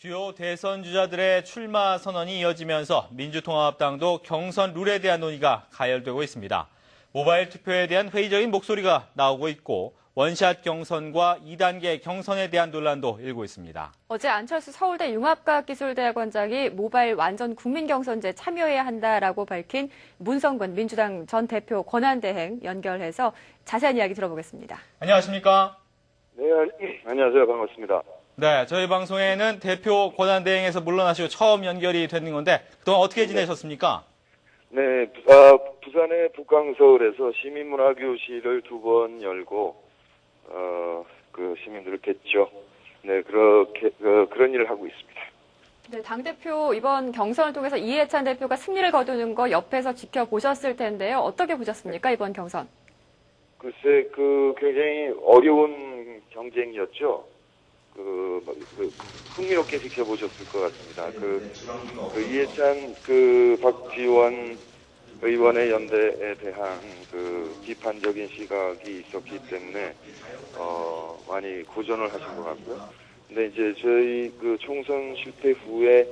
주요 대선 주자들의 출마 선언이 이어지면서 민주통합당도 경선 룰에 대한 논의가 가열되고 있습니다. 모바일 투표에 대한 회의적인 목소리가 나오고 있고 원샷 경선과 2단계 경선에 대한 논란도 일고 있습니다. 어제 안철수 서울대 융합과학기술대학원장이 모바일 완전 국민경선제 참여해야 한다라고 밝힌 문성근 민주당 전 대표 권한대행 연결해서 자세한 이야기 들어보겠습니다. 안녕하십니까? 네, 안녕하세요. 반갑습니다. 네, 저희 방송에는 대표 권한대행에서 물러나시고 처음 연결이 되는 건데 그동안 어떻게 지내셨습니까? 네, 부산의 북강서울에서 시민문화교실을 2번 열고 그 시민들을 뵀죠. 네, 그런 일을 하고 있습니다. 네, 당대표 이번 경선을 통해서 이해찬 대표가 승리를 거두는 거 옆에서 지켜보셨을 텐데요. 어떻게 보셨습니까, 이번 경선? 글쎄, 굉장히 어려운 경쟁이었죠. 흥미롭게 지켜보셨을 것 같습니다. 이해찬, 박지원 의원의 연대에 대한 비판적인 시각이 있었기 때문에, 많이 고전을 하신 것 같고요. 근데 이제 저희 총선 실패 후에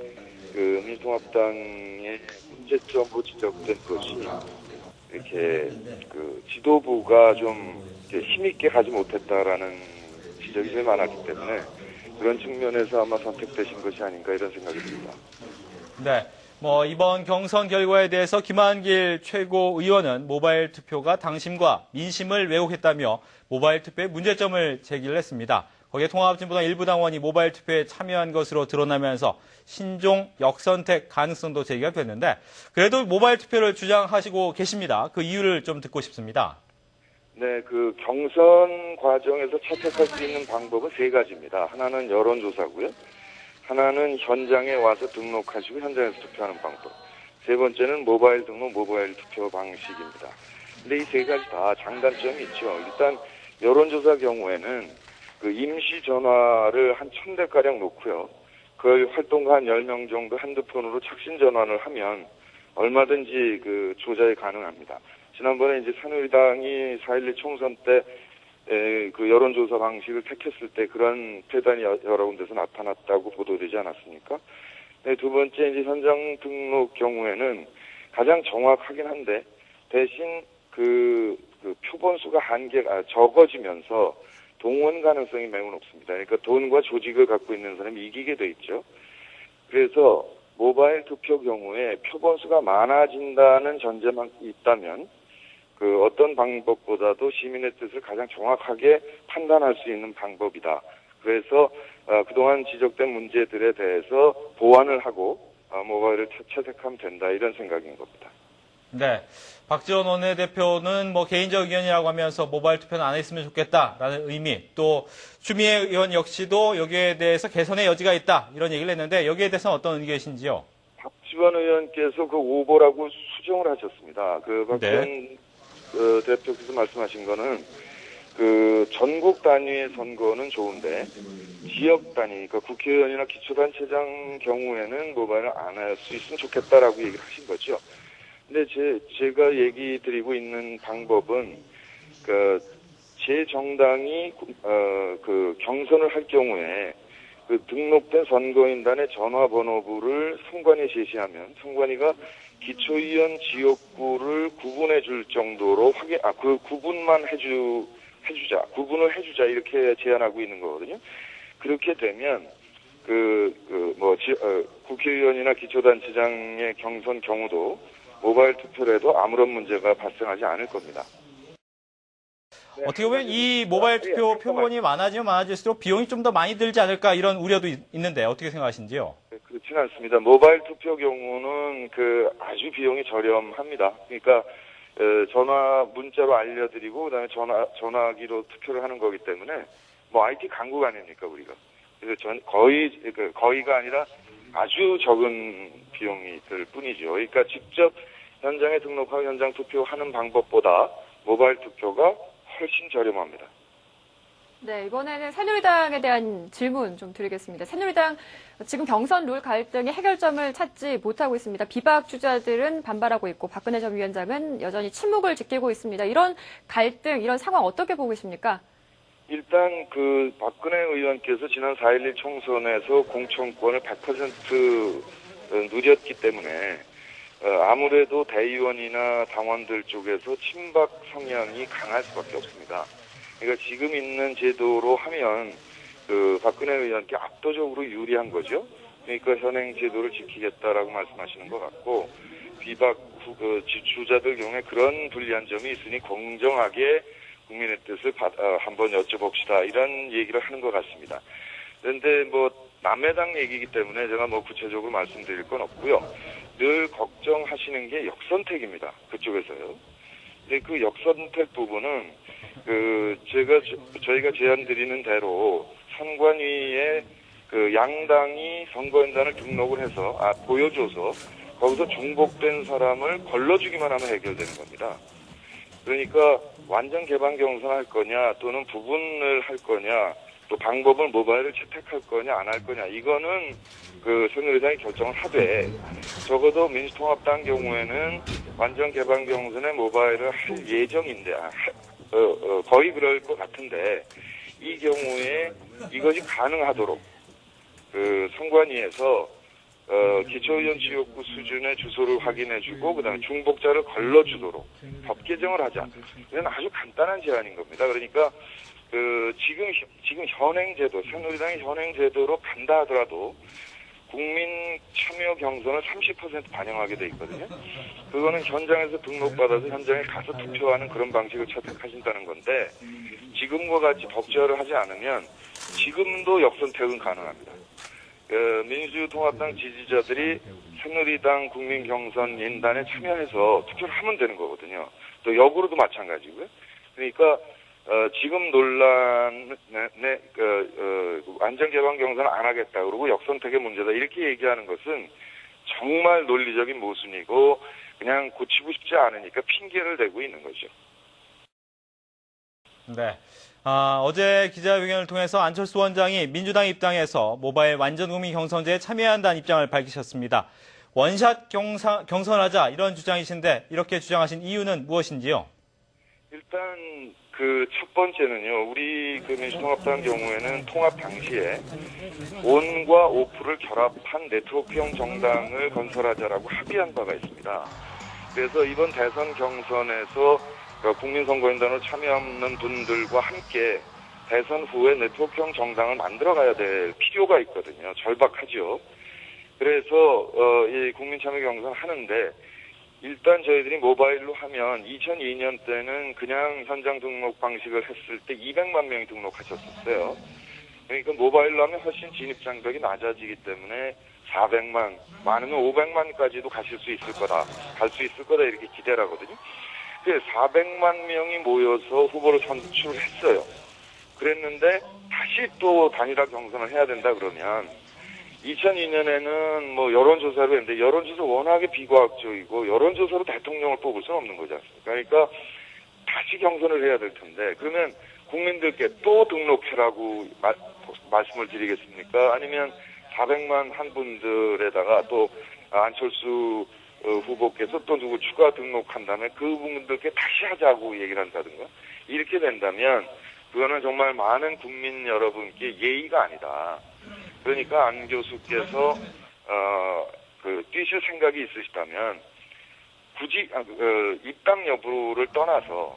민주통합당의 문제점으로 지적된 것이 이렇게 지도부가 좀 힘있게 가지 못했다라는 지적이 제일 많았기 때문에 그런 측면에서 아마 선택되신 것이 아닌가 이런 생각이 듭니다. 네. 이번 경선 결과에 대해서 김한길 최고위원은 모바일 투표가 당심과 민심을 왜곡했다며 모바일 투표의 문제점을 제기를 했습니다. 거기에 통합진보당 일부 당원이 모바일 투표에 참여한 것으로 드러나면서 신종 역선택 가능성도 제기가 됐는데 그래도 모바일 투표를 주장하시고 계십니다. 그 이유를 좀 듣고 싶습니다. 네, 경선 과정에서 채택할 수 있는 방법은 3가지입니다. 하나는 여론조사고요. 하나는 현장에 와서 등록하시고 현장에서 투표하는 방법. 3번째는 모바일 등록, 모바일 투표 방식입니다. 근데 이 3가지 다 장단점이 있죠. 일단 여론조사 경우에는 임시 전화를 한 1000대가량 놓고요. 그걸 활동가 한 10명 정도 핸드폰으로 착신 전환을 하면 얼마든지 조작이 가능합니다. 지난번에 이제 새누리당이 4.12 총선 때 여론조사 방식을 택했을 때 그런 패단이 여러 군데서 나타났다고 보도되지 않았습니까? 네, 2번째 이제 현장 등록 경우에는 가장 정확하긴 한데 대신 표본수가 적어지면서 동원 가능성이 매우 높습니다. 그러니까 돈과 조직을 갖고 있는 사람이 이기게 돼 있죠. 그래서 모바일 투표 경우에 표본수가 많아진다는 전제만 있다면 어떤 방법보다도 시민의 뜻을 가장 정확하게 판단할 수 있는 방법이다. 그래서 그동안 지적된 문제들에 대해서 보완을 하고 모바일을 채택하면 된다. 이런 생각인 겁니다. 네. 박지원 원내대표는 개인적 의견이라고 하면서 모바일 투표는 안 했으면 좋겠다라는 의미, 또 추미애 의원 역시도 여기에 대해서 개선의 여지가 있다. 이런 얘기를 했는데 여기에 대해서는 어떤 의견이신지요? 박지원 의원께서 오보라고 수정을 하셨습니다. 박지원 대표께서 말씀하신 거는 전국 단위의 선거는 좋은데 지역 단위, 국회의원이나 기초단체장 경우에는 모바일을 안 할 수 있으면 좋겠다라고 얘기를 하신 거죠. 근데 제가 얘기 드리고 있는 방법은 제 정당이 경선을 할 경우에 등록된 선거인단의 전화번호부를 선관위에 제시하면 선관위가 기초의원 지역구를 구분해 줄 정도로 구분만 구분을 해주자 이렇게 제안하고 있는 거거든요. 그렇게 되면 국회의원이나 기초단체장의 경선 경우도 모바일 투표를 해도 아무런 문제가 발생하지 않을 겁니다. 네, 어떻게 보면 이 모바일 투표 표본이 많아지면 많아질수록 비용이 좀 더 많이 들지 않을까 이런 우려도 있는데 어떻게 생각하시는지요? 네, 그렇지는 않습니다. 모바일 투표 경우는 아주 비용이 저렴합니다. 그러니까 문자로 알려드리고 그다음에 전화기로 투표를 하는 거기 때문에 IT 강국 아닙니까 우리가? 그래서 거의가 아니라 아주 적은 비용이 들 뿐이죠. 그러니까 직접 현장에 등록하고 현장 투표하는 방법보다 모바일 투표가 훨씬 저렴합니다. 네, 이번에는 새누리당에 대한 질문 좀 드리겠습니다. 새누리당 지금 경선 룰 갈등의 해결점을 찾지 못하고 있습니다. 비박 주자들은 반발하고 있고 박근혜 전 위원장은 여전히 침묵을 지키고 있습니다. 이런 갈등, 이런 상황 어떻게 보고 계십니까? 일단 그 박근혜 의원께서 지난 4.11 총선에서 공천권을 100% 누렸기 때문에 아무래도 대의원이나 당원들 쪽에서 친박 성향이 강할 수밖에 없습니다. 그러니까 지금 있는 제도로 하면 그 박근혜 의원께 압도적으로 유리한 거죠. 그러니까 현행 제도를 지키겠다라고 말씀하시는 것 같고 비박 주자들 경우에 그런 불리한 점이 있으니 공정하게 국민의 뜻을 한번 여쭤봅시다 이런 얘기를 하는 것 같습니다. 그런데 뭐 남해당 얘기이기 때문에 제가 뭐 구체적으로 말씀드릴 건 없고요. 늘 걱정하시는 게 역선택입니다. 그쪽에서요. 근데 그 역선택 부분은 저희가 제안 드리는 대로 선관위에 그 양당이 선거인단을 등록을 해서 보여줘서 거기서 중복된 사람을 걸러주기만 하면 해결되는 겁니다. 그러니까 완전 개방 경선할 거냐 또는 부분을 할 거냐 또 방법을 모바일을 채택할 거냐 안 할 거냐 이거는 그 새누리당이 결정을 하되 적어도 민주통합당 경우에는 완전 개방 경선에 모바일을 할 예정인데 거의 그럴 것 같은데 이 경우에 이것이 가능하도록 그 선관위에서 기초의원 지역구 수준의 주소를 확인해주고 그다음에 중복자를 걸러주도록 법 개정을 하자. 이건 아주 간단한 제안인 겁니다. 그러니까 지금 현행 제도, 새누리당의 현행 제도로 간다 하더라도 국민 참여 경선을 30% 반영하게 돼 있거든요. 그거는 현장에서 등록받아서 현장에 가서 투표하는 그런 방식을 채택하신다는 건데 지금과 같이 법제화를 하지 않으면 지금도 역선택은 가능합니다. 민주통합당 지지자들이 새누리당 국민경선인단에 참여해서 투표를 하면 되는 거거든요. 또 역으로도 마찬가지고요. 그러니까 지금 논란에 완전개방 경선을 안 하겠다 그러고 역선택의 문제다 이렇게 얘기하는 것은 정말 논리적인 모순이고 그냥 고치고 싶지 않으니까 핑계를 대고 있는 거죠. 네. 어제 기자회견을 통해서 안철수 원장이 민주당 입당해서 모바일 완전국민 경선제에 참여한다는 입장을 밝히셨습니다. 원샷 경선하자 이런 주장이신데 이렇게 주장하신 이유는 무엇인지요? 일단 첫 번째는요. 우리 민주통합당 경우에는 통합 당시에 온과 오프를 결합한 네트워크형 정당을 건설하자라고 합의한 바가 있습니다. 그래서 이번 대선 경선에서 국민선거인단으로 참여하는 분들과 함께 대선 후에 네트워크형 정당을 만들어가야 될 필요가 있거든요. 절박하죠. 그래서 이 국민참여 경선 하는데 일단 저희들이 모바일로 하면 2002년 때는 그냥 현장 등록 방식을 했을 때 200만 명이 등록하셨었어요. 그러니까 모바일로 하면 훨씬 진입 장벽이 낮아지기 때문에 400만, 많으면 500만까지도 갈 수 있을 거다 이렇게 기대를 하거든요. 400만 명이 모여서 후보를 선출했어요. 그랬는데 다시 또 단일화 경선을 해야 된다 그러면 2002년에는 뭐 여론조사로 했는데 여론조사 워낙에 비과학적이고 여론조사로 대통령을 뽑을 수는 없는 거지 않습니까? 그러니까 다시 경선을 해야 될 텐데 그러면 국민들께 또 등록해라고 말씀을 드리겠습니까? 아니면 400만 한 분들에다가 또 안철수 후보께서 또 누구 추가 등록한 다음에 그분들께 다시 하자고 얘기를 한다든가 이렇게 된다면 그거는 정말 많은 국민 여러분께 예의가 아니다. 그러니까 안 교수께서 뛰실 생각이 있으시다면 굳이 입당 여부를 떠나서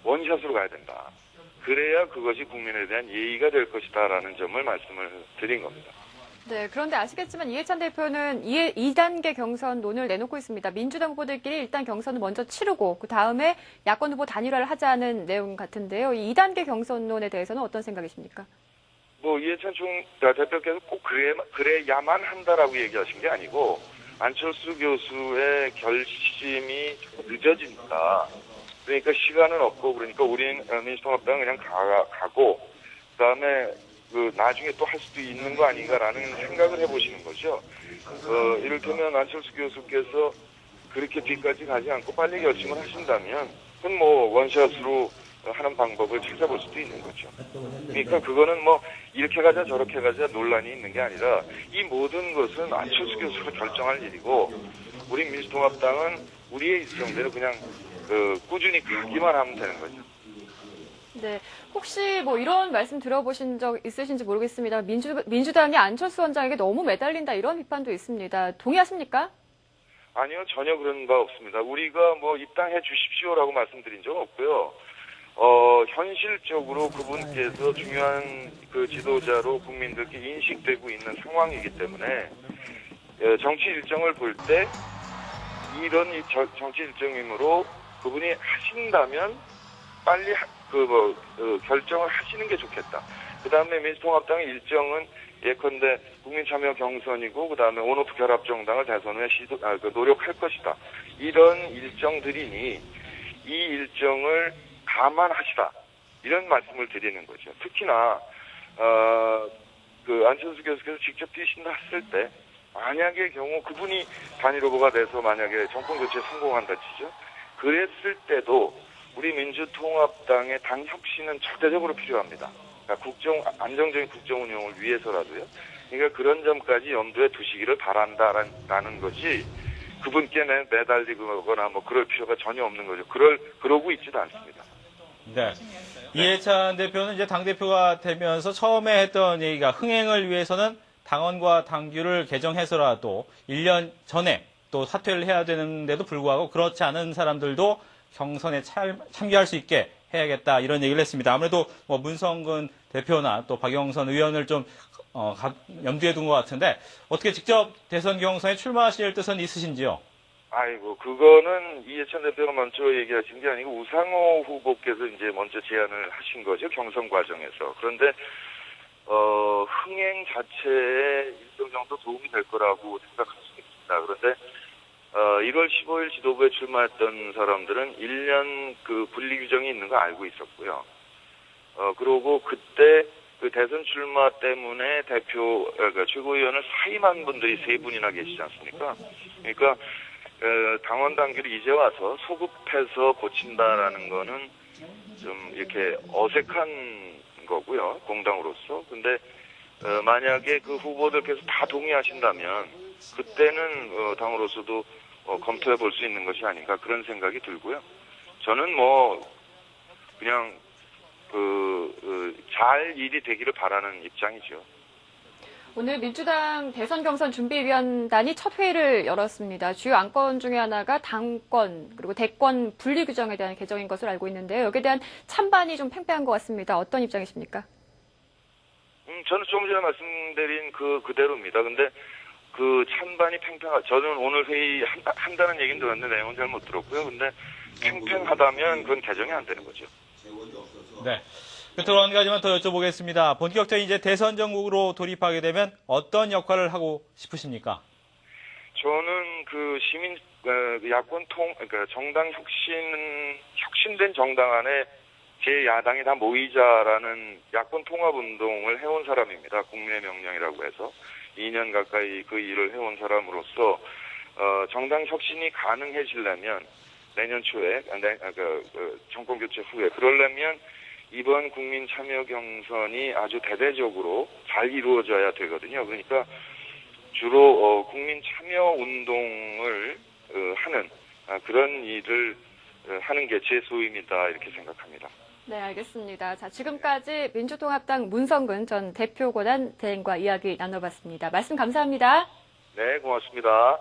원샷으로 가야 된다. 그래야 그것이 국민에 대한 예의가 될 것이다라는 점을 말씀을 드린 겁니다. 네, 그런데 아시겠지만 이해찬 대표는 2단계 경선론을 내놓고 있습니다. 민주당 후보들끼리 일단 경선을 먼저 치르고 그 다음에 야권 후보 단일화를 하자는 내용 같은데요. 이 2단계 경선론에 대해서는 어떤 생각이십니까? 이해찬 대표께서 꼭 그래야만 한다라고 얘기하신 게 아니고 안철수 교수의 결심이 늦어진다. 그러니까 시간은 없고 그러니까 우리는 민주통합당은 그냥 가고 그다음에 나중에 또 할 수도 있는 거 아닌가라는 생각을 해보시는 거죠. 이를테면 안철수 교수께서 그렇게 뒤까지 가지 않고 빨리 결심을 하신다면 그건 원샷으로 하는 방법을 찾아볼 수도 있는 거죠. 그러니까 그거는 이렇게 가자 저렇게 가자 논란이 있는 게 아니라 이 모든 것은 안철수 교수가 결정할 일이고 우리 민주통합당은 우리의 일정대로 그냥 꾸준히 가기만 하면 되는 거죠. 네. 혹시 뭐 이런 말씀 들어보신 적 있으신지 모르겠습니다. 민주당이 안철수 원장에게 너무 매달린다 이런 비판도 있습니다. 동의하십니까? 아니요, 전혀 그런 바 없습니다. 우리가 뭐 입당해 주십시오라고 말씀드린 적 없고요. 현실적으로 그분께서 중요한 그 지도자로 국민들께 인식되고 있는 상황이기 때문에 정치 일정을 볼 때 이런 정치 일정이므로 그분이 하신다면 빨리 결정을 하시는 게 좋겠다. 그 다음에 민주통합당의 일정은 예컨대 국민참여 경선이고 그 다음에 온오프 결합정당을 대선에 노력할 것이다. 이런 일정들이니 이 일정을 감안하시라. 이런 말씀을 드리는 거죠. 특히나 안철수 교수께서 직접 뛰신다 했을 때 만약의 경우 그분이 단일 후보가 돼서 만약에 정권 교체에 성공한다 치죠. 그랬을 때도 우리 민주통합당의 당 혁신은 절대적으로 필요합니다. 그러니까 안정적인 국정 운영을 위해서라도요. 그러니까 그런 점까지 염두에 두시기를 바란다라는 것이 그분께 매달리거나 뭐 그럴 필요가 전혀 없는 거죠. 그러고 있지도 않습니다. 네. 이해찬 대표는 이제 당대표가 되면서 처음에 했던 얘기가 흥행을 위해서는 당원과 당규를 개정해서라도 1년 전에 또 사퇴를 해야 되는데도 불구하고 그렇지 않은 사람들도 경선에 참여할 수 있게 해야겠다 이런 얘기를 했습니다. 아무래도 뭐 문성근 대표나 또 박영선 의원을 좀 염두에 둔 것 같은데 어떻게 직접 대선 경선에 출마하실 뜻은 있으신지요? 아이고, 그거는 이해찬 대표가 먼저 얘기하신 게 아니고 우상호 후보께서 이제 먼저 제안을 하신 거죠, 경선 과정에서. 그런데 흥행 자체에 일정 정도 도움이 될 거라고 생각할 수 있습니다. 그런데 1월 15일 지도부에 출마했던 사람들은 1년 그 분리 규정이 있는 거 알고 있었고요. 그리고 그때 그 대선 출마 때문에 그러니까 최고위원을 사임한 분들이 3분이나 계시지 않습니까? 그러니까 당원 당규를 이제 와서 소급해서 고친다라는 거는 좀 이렇게 어색한 거고요, 공당으로서. 근데 만약에 그 후보들께서 다 동의하신다면 그때는 당으로서도 검토해 볼 수 있는 것이 아닌가 그런 생각이 들고요. 저는 뭐 그냥 잘 일이 되기를 바라는 입장이죠. 오늘 민주당 대선 경선 준비위원단이 첫 회의를 열었습니다. 주요 안건 중에 하나가 당권 그리고 대권 분리 규정에 대한 개정인 것으로 알고 있는데요. 여기에 대한 찬반이 좀 팽팽한 것 같습니다. 어떤 입장이십니까? 저는 좀 전에 말씀드린 그대로입니다. 근데 그 찬반이 저는 오늘 회의 한다는 얘기는 들었는데 내용은 잘 못 들었고요. 근데 팽팽하다면 그건 개정이 안 되는 거죠. 네. 끝으로 한 가지만 더 여쭤보겠습니다. 본격적인 이제 대선 전국으로 돌입하게 되면 어떤 역할을 하고 싶으십니까? 저는 야권 그러니까 정당 혁신된 정당 안에 제 야당이 다 모이자라는 야권 통합 운동을 해온 사람입니다. 국민의 명령이라고 해서 2년 가까이 그 일을 해온 사람으로서 정당 혁신이 가능해지려면 내년 초에 정권 교체 후에 그러려면 이번 국민 참여 경선이 아주 대대적으로 잘 이루어져야 되거든요. 그러니까 주로 국민 참여 운동을 하는 그런 일을 하는 게 제 소임이다 이렇게 생각합니다. 네, 알겠습니다. 자, 지금까지 민주통합당 문성근 전 대표 권한 대행과 이야기 나눠봤습니다. 말씀 감사합니다. 네, 고맙습니다.